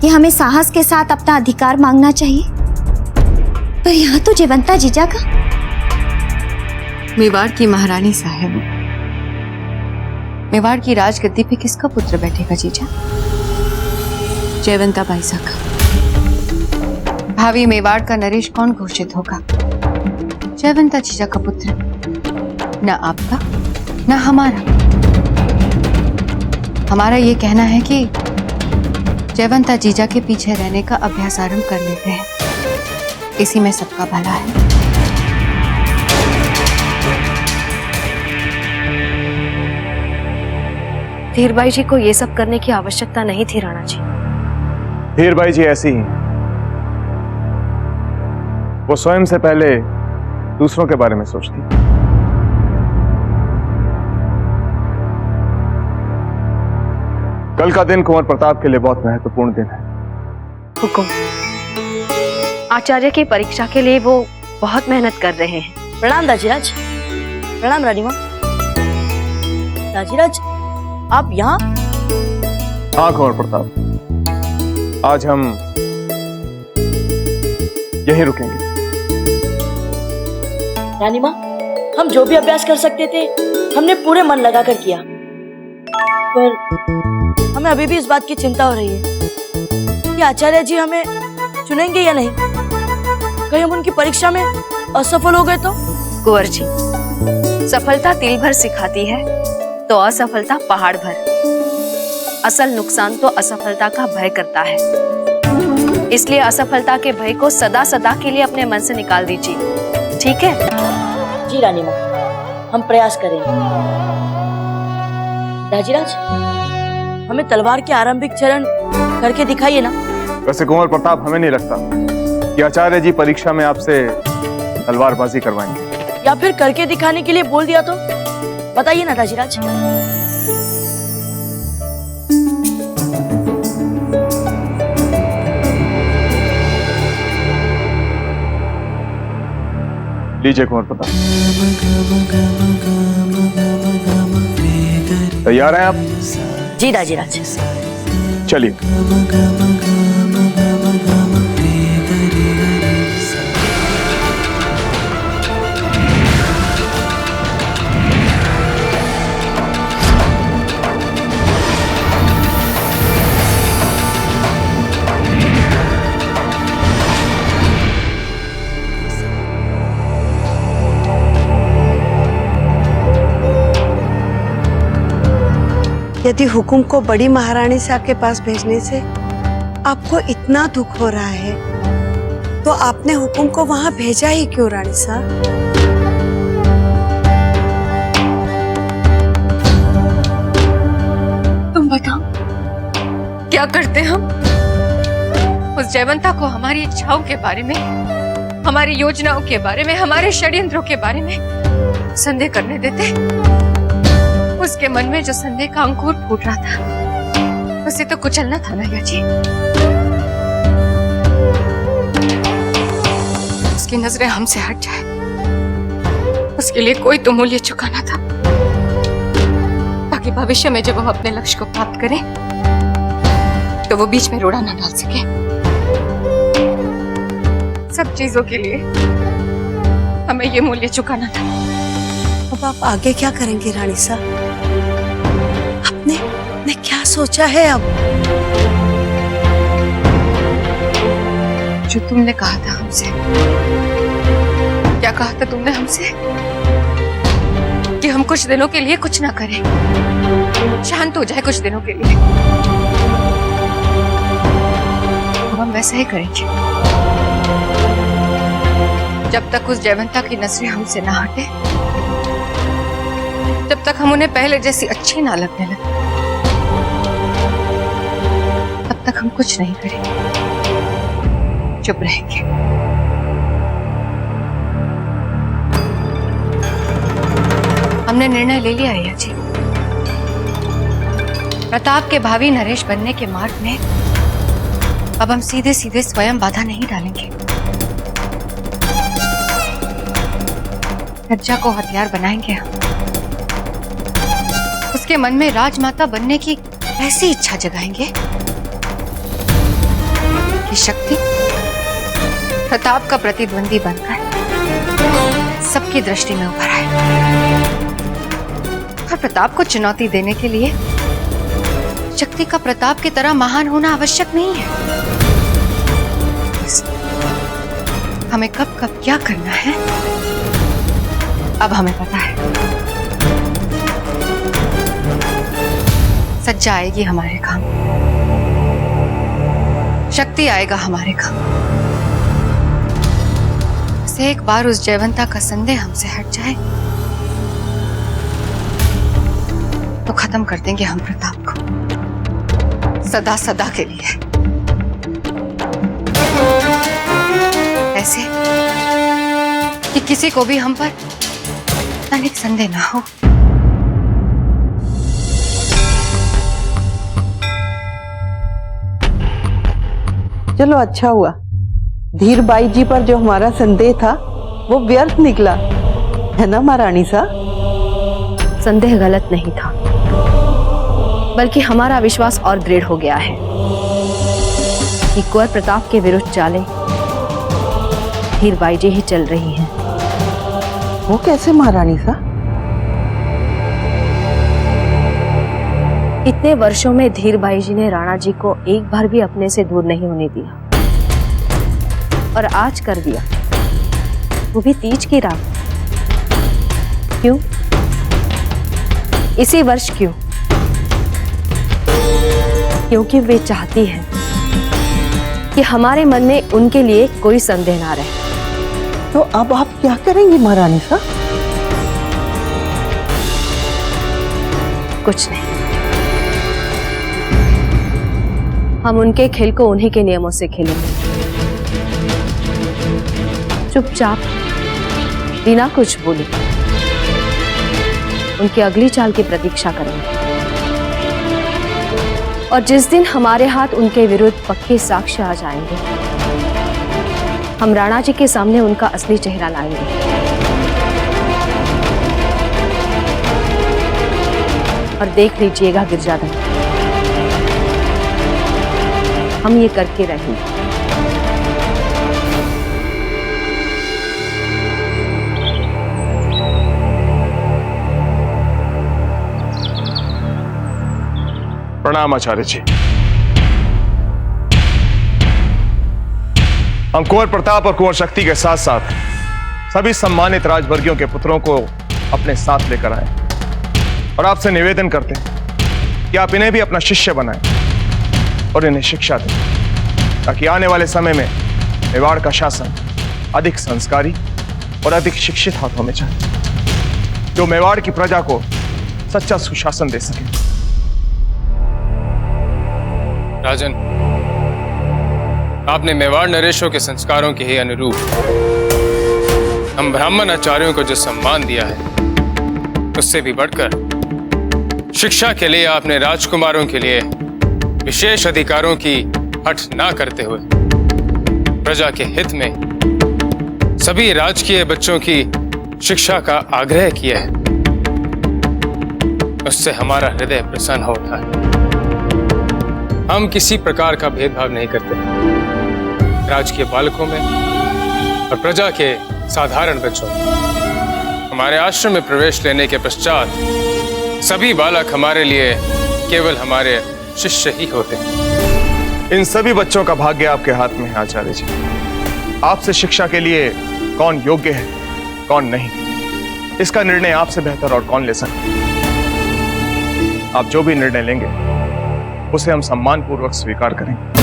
कि हमें साहस के साथ अपना अधिकार मांगना चाहिए, पर यहाँ तो जयवंता जीजा का। मेवाड़ की महारानी साहब, मेवाड़ की राजगद्दी पे किसका पुत्र बैठेगा जीजा? जयवंता बाईसा का। भावी मेवाड़ का नरेश कौन घोषित होगा? जयवंता जीजा का पुत्र, न आपका न हमारा। हमारा ये कहना है कि जयवंता जीजा के पीछे रहने का अभ्यास आरंभ कर लेते हैं, इसी में सबका भला है। धीर भाई जी को ये सब करने की आवश्यकता नहीं थी राणा जी। धीर भाई जी ऐसी ही, वो स्वयं से पहले दूसरों के बारे में सोचती। कल का दिन कुंवर प्रताप के लिए बहुत महत्वपूर्ण दिन है। हुकुम। आचार्य की परीक्षा के लिए वो बहुत मेहनत कर रहे हैं। प्रणाम दाजीराज। प्रणाम रानीमा। दाजीराज, आप यहाँ? हाँ कुंवर प्रताप, आज हम यहीं रुकेंगे। रानीमा, हम जो भी अभ्यास कर सकते थे हमने पूरे मन लगाकर किया, पर हमें अभी भी इस बात की चिंता हो रही है कि आचार्य जी हमें चुनेंगे या नहीं। कहीं हम उनकी परीक्षा में असफल हो गए तो? कुंवर जी, सफलता तिल भर सिखाती है तो असफलता पहाड़ भर। असल नुकसान तो असफलता का भय करता है, इसलिए असफलता के भय को सदा सदा के लिए अपने मन से निकाल दीजिए, ठीक है? जी रानीमा, हम प्रयास करेंगे। दाजीराज, हमें तलवार के आरंभिक चरण करके दिखाइए ना। वैसे कुंवर प्रताप, हमें नहीं लगता कि आचार्य जी परीक्षा में आपसे तलवारबाजी करवाएंगे। या फिर करके दिखाने के लिए बोल दिया तो? बताइए ना दाजीराज। लीजिए कुंवर प्रताप। तैयार हैं आप? जी दाजीराज। चलिए। यदि हुकुम को बड़ी महारानी साहब के पास भेजने से आपको इतना दुख हो रहा है, तो आपने हुकुम को वहां भेजा ही क्यों रानी साहब? तुम बताओ क्या करते हम? उस जयवंता को हमारी इच्छाओं के बारे में, हमारी योजनाओं के बारे में, हमारे षड्यंत्रों के बारे में संदेह करने देते? उसके मन में जो संदेह का अंकुर फूट रहा था, उसे तो कुचलना था ना जी। उसकी नजरें हमसे हट जाए, उसके लिए कोई तो मूल्य चुकाना था, ताकि भविष्य में जब हम अपने लक्ष्य को प्राप्त करें तो वो बीच में रोड़ा न डाल सके। सब चीजों के लिए हमें ये मूल्य चुकाना था। अब आप आगे क्या करेंगे रानी साहब? आपने क्या सोचा है अब? जो तुमने कहा था हमसे। क्या कहा था तुमने हमसे? कि हम कुछ दिनों के लिए कुछ ना करें, शांत हो जाए कुछ दिनों के लिए। अब हम वैसा ही करेंगे। जब तक उस जयवंता की नजरें हमसे ना हटे, जब तक हम उन्हें पहले जैसी अच्छी ना लगने लगे, तब तक हम कुछ नहीं करेंगे, चुप रहेंगे। हमने निर्णय ले लिया है जी। प्रताप के भावी नरेश बनने के मार्ग में अब हम सीधे सीधे स्वयं बाधा नहीं डालेंगे। सज्जा को हथियार बनाएंगे हम। उसके मन में राजमाता बनने की ऐसी इच्छा जगाएंगे कि शक्ति प्रताप का प्रतिद्वंदी बनकर सबकी दृष्टि में उभर आए। और प्रताप को चुनौती देने के लिए शक्ति का प्रताप की तरह महान होना आवश्यक नहीं है। हमें कब कब क्या करना है अब हमें पता है। सज्जा आएगी हमारे काम, शक्ति आएगा हमारे काम। से एक बार उस जयवंता का संदेह हमसे हट जाए तो खत्म कर देंगे हम प्रताप को सदा सदा के लिए। ऐसे कि किसी को भी हम पर तनिक संदेह ना हो। चलो अच्छा हुआ, धीर बाई जी पर जो हमारा संदेह था वो व्यर्थ निकला, है ना महारानी साहब? संदेह गलत नहीं था, बल्कि हमारा विश्वास और दृढ़ हो गया है कि कुंवर प्रताप के विरुद्ध चालें धीर बाई जी ही चल रही हैं। वो कैसे महारानी साहब? इतने वर्षों में धीर बाई जी ने राणा जी को एक बार भी अपने से दूर नहीं होने दिया, और आज कर दिया, वो भी तीज की रात। क्यों? इसी वर्ष क्यों? क्योंकि वे चाहती हैं कि हमारे मन में उनके लिए कोई संदेह ना रहे। तो अब आप क्या करेंगी महारानी साहब? कुछ नहीं, हम उनके खेल को उन्हीं के नियमों से खेलेंगे, चुपचाप बिना कुछ बोले उनकी अगली चाल की प्रतीक्षा करेंगे। और जिस दिन हमारे हाथ उनके विरुद्ध पक्के साक्ष्य आ जाएंगे, हम राणा जी के सामने उनका असली चेहरा लाएंगे। और देख लीजिएगा गिरजाधन, हम ये करके रहेंगे। प्रणाम आचार्य जी। हम कुंवर प्रताप और कुंवर शक्ति के साथ साथ सभी सम्मानित राजवर्गियों के पुत्रों को अपने साथ लेकर आए और आपसे निवेदन करते हैं कि आप इन्हें भी अपना शिष्य बनाएं और इन्हें शिक्षा दें, ताकि आने वाले समय में मेवाड़ का शासन अधिक संस्कारी और अधिक शिक्षित हाथों में जाए, जो मेवाड़ की प्रजा को सच्चा सुशासन दे सके। राजन, आपने मेवाड़ नरेशों के संस्कारों के ही अनुरूप हम ब्राह्मण आचार्यों को जो सम्मान दिया है, उससे भी बढ़कर शिक्षा के लिए आपने राजकुमारों के लिए विशेष अधिकारों की हट ना करते हुए प्रजा के हित में सभी राजकीय बच्चों की शिक्षा का आग्रह किया है। उससे हमारा हृदय प्रसन्न होता है। हम किसी प्रकार का भेदभाव नहीं करते राजकीय बालकों में और प्रजा के साधारण बच्चों में। हमारे आश्रम में प्रवेश लेने के पश्चात सभी बालक हमारे लिए केवल हमारे शिष्य ही होते हैं। इन सभी बच्चों का भाग्य आपके हाथ में है आचार्य जी। आपसे शिक्षा के लिए कौन योग्य है, कौन नहीं, इसका निर्णय आपसे बेहतर और कौन ले सकता है। आप जो भी निर्णय लेंगे उसे हम सम्मानपूर्वक स्वीकार करेंगे।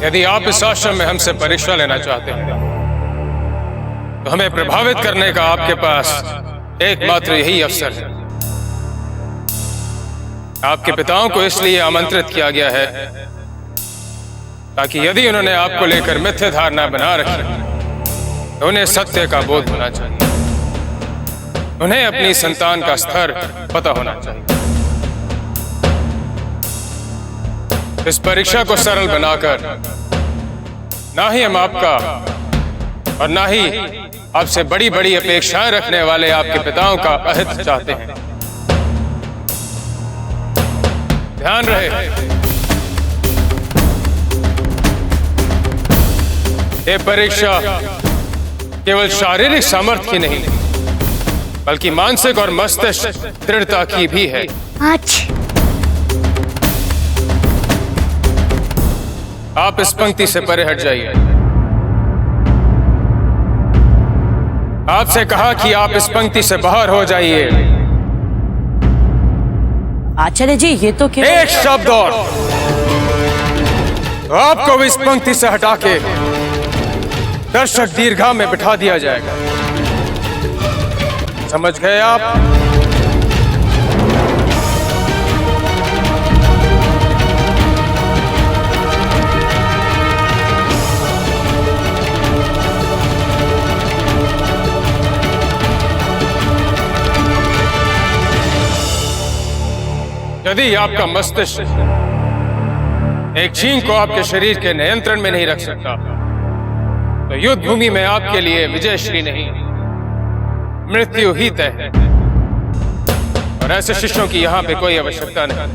यदि आप इस आश्रम में हमसे परीक्षा लेना चाहते हैं तो हमें प्रभावित करने का आपके पास एकमात्र यही अवसर है। आपके पिताओं को इसलिए आमंत्रित किया गया है ताकि यदि उन्होंने आपको लेकर मिथ्या धारणा बना रखी तो उन्हें सत्य का बोध होना चाहिए। उन्हें अपनी संतान का स्तर पता होना चाहिए। इस परीक्षा को सरल बनाकर ना ही हम आपका और ना ही आपसे बड़ी बड़ी अपेक्षाएं रखने वाले आपके पिताओं का अहित चाहते हैं। ध्यान रहे, ये परीक्षा केवल शारीरिक सामर्थ्य की नहीं बल्कि मानसिक और मस्तिष्क दृढ़ता की भी है। आप इस पंक्ति से परे हट जाइए। आपसे कहा कि आप इस पंक्ति से बाहर हो जाइए। आचार्य जी, ये तो क्या? एक शब्द और तो आपको भी इस पंक्ति से हटा के दर्शक दीर्घा में बिठा दिया जाएगा। समझ गए आप? यदि आपका मस्तिष्क एक छींक को आपके शरीर के नियंत्रण में नहीं रख सकता तो युद्ध भूमि में आपके लिए विजयश्री नहीं, मृत्यु ही तय है। और ऐसे शिष्यों की यहां पे कोई आवश्यकता नहीं।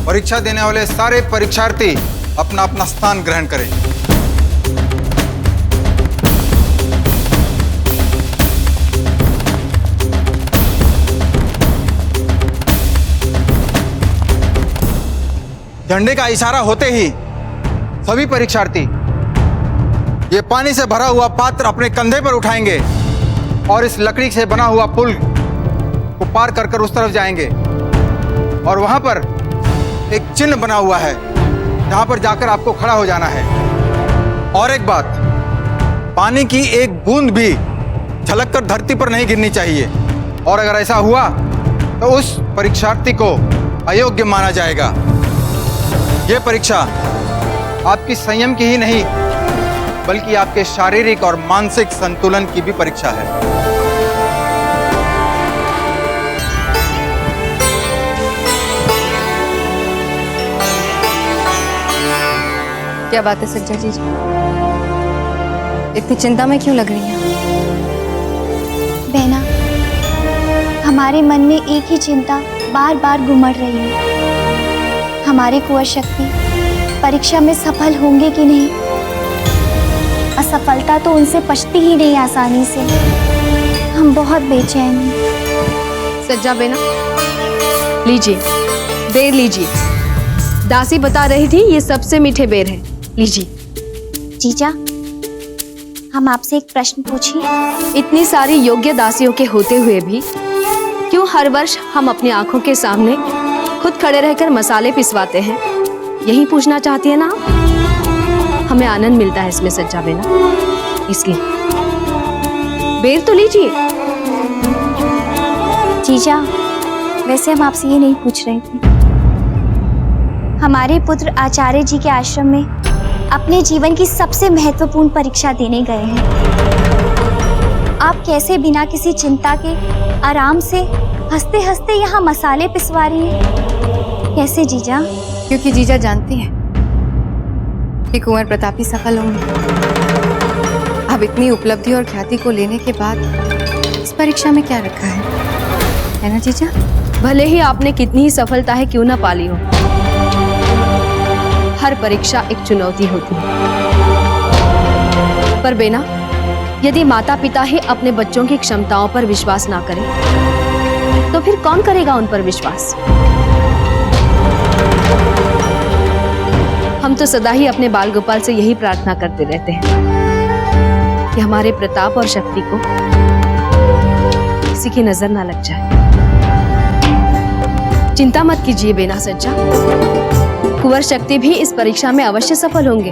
परीक्षा देने वाले सारे परीक्षार्थी अपना अपना स्थान ग्रहण करें। झंडे का इशारा होते ही सभी परीक्षार्थी ये पानी से भरा हुआ पात्र अपने कंधे पर उठाएंगे और इस लकड़ी से बना हुआ पुल को पार कर कर उस तरफ जाएंगे और वहां पर एक चिन्ह बना हुआ है जहां पर जाकर आपको खड़ा हो जाना है। और एक बात, पानी की एक बूंद भी झलक कर धरती पर नहीं गिरनी चाहिए और अगर ऐसा हुआ तो उस परीक्षार्थी को अयोग्य माना जाएगा। यह परीक्षा आपकी संयम की ही नहीं बल्कि आपके शारीरिक और मानसिक संतुलन की भी परीक्षा है। क्या बात है सज्जा जी? इतनी चिंता में क्यों लग रही हैं? बहना, हमारे मन में एक ही चिंता बार बार घुमड़ रही है। हमारे कुंवर शक्ति परीक्षा में सफल होंगे कि नहीं। असफलता तो उनसे पछती ही नहीं आसानी से। हम बहुत बेचैन हैं। सज्जा बेना, लीजिए, बेर लीजिए। दासी बता रही थी ये सबसे मीठे बेर हैं, लीजिए। जीजा, हम आपसे एक प्रश्न पूछें? इतनी सारी योग्य दासियों के होते हुए भी क्यों हर वर्ष हम अपनी आंखों के सामने खुद खड़े रहकर मसाले पिसवाते हैं? यही पूछना चाहती है ना? हमें आनंद मिलता है इसमें सज्जा बेना, इसलिए बेर तो लीजिए। जीजा, वैसे हम आपसे ये नहीं पूछ रहे थे। हमारे पुत्र आचार्य जी के आश्रम में अपने जीवन की सबसे महत्वपूर्ण परीक्षा देने गए हैं। आप कैसे बिना किसी चिंता के आराम से हंसते हंसते यहाँ मसाले पिसवा रही हैं? कैसे जीजा? क्योंकि जीजा जानती है कि कुंवर प्रताप ही सफल होंगे। अब इतनी उपलब्धि और ख्याति को लेने के बाद इस परीक्षा में क्या रखा है ना जीजा? भले ही आपने कितनी ही सफलता है क्यों ना पाली हो, हर परीक्षा एक चुनौती होती है। पर बेना, यदि माता पिता ही अपने बच्चों की क्षमताओं पर विश्वास ना करें, तो फिर कौन करेगा उन पर विश्वास? हम तो सदा ही अपने बाल गोपाल से यही प्रार्थना करते रहते हैं कि हमारे प्रताप और शक्ति को किसी की नजर ना लग जाए। चिंता मत कीजिए बेना सज्जा, कुंवर शक्ति भी इस परीक्षा में अवश्य सफल होंगे।